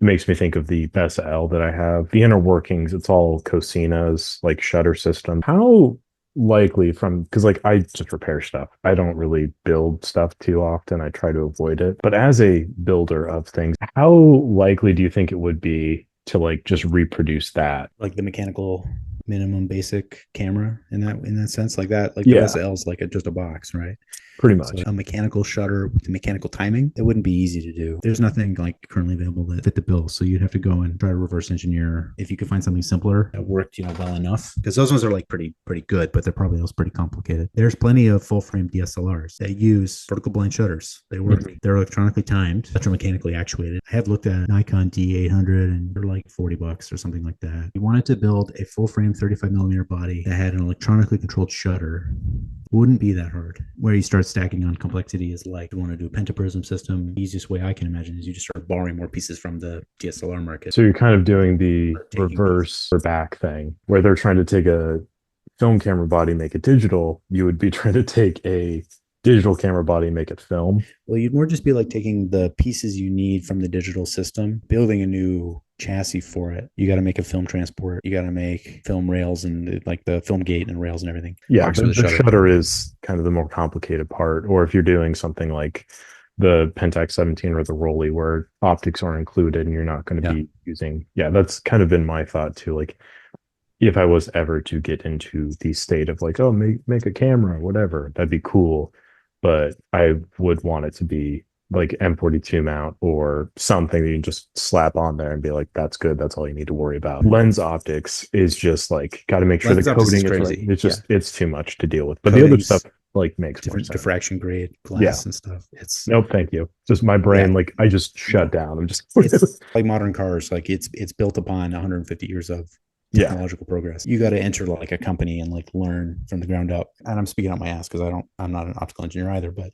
makes me think of the Bessa L that I have. The inner workings, it's all Cosina's like shutter system. How likely from, because like I just repair stuff. I don't really build stuff too often. I try to avoid it. But as a builder of things, how likely do you think it would be to like just reproduce that? Like the mechanical minimum basic camera in that sense, like that, like the Yeah, Vesa L is like just a box, right? pretty So much. a mechanical shutter with the mechanical timing, it wouldn't be easy to do. There's nothing like currently available that fit the bill. So you'd have to go and try to reverse engineer if you could find something simpler that worked, well enough. Because those ones are like pretty good, but they're probably also pretty complicated. There's plenty of full frame DSLRs that use vertical blind shutters. They work. Mhm. They're electronically timed, electromechanically actuated. I have looked at Nikon D800 and they're like $40 or something like that. You wanted to build a full frame 35 millimeter body that had an electronically controlled shutter, wouldn't be that hard. Where you start stacking on complexity is like you want to do a pentaprism system. The easiest way I can imagine is you just start borrowing more pieces from the DSLR market So you're kind of doing the or taking pieces. reverse or back thing where they're trying to take a film camera body, make it digital. You would be trying to take a digital camera body, make it film. Well, you'd more just be like taking the pieces you need from the digital system, building a new chassis for it. You got to make a film transport. You got to make film rails and like the film gate and rails and everything. Yeah, Box for the the shutter. shutter is kind of the more complicated part. Or if you're doing something like the Pentax 17 or the Rolly where optics are included and you're not going to Yeah. be using, yeah, that's kind of been my thought too. Like if I was ever to get into the state of like, oh, make a camera, whatever, that'd be cool. But I would want it to be like M42 mount or something that you can just slap on there and be like, that's good. That's all you need to worry about. Lens optics is just like, got to make sure the Lens optics is coding is right. crazy. It's Yeah. just, it's too much to deal with. But the other stuff Coatings, like makes more different sense. diffraction grade Yeah. glass and stuff. It's Nope. Thank you. Just my yeah. brain, like I just shut No, down. I'm just, it's like modern cars. Like it's built upon 150 years of yeah. technological progress. You got to enter like a company and like learn from the ground up. And I'm speaking out my ass because I'm not an optical engineer either, but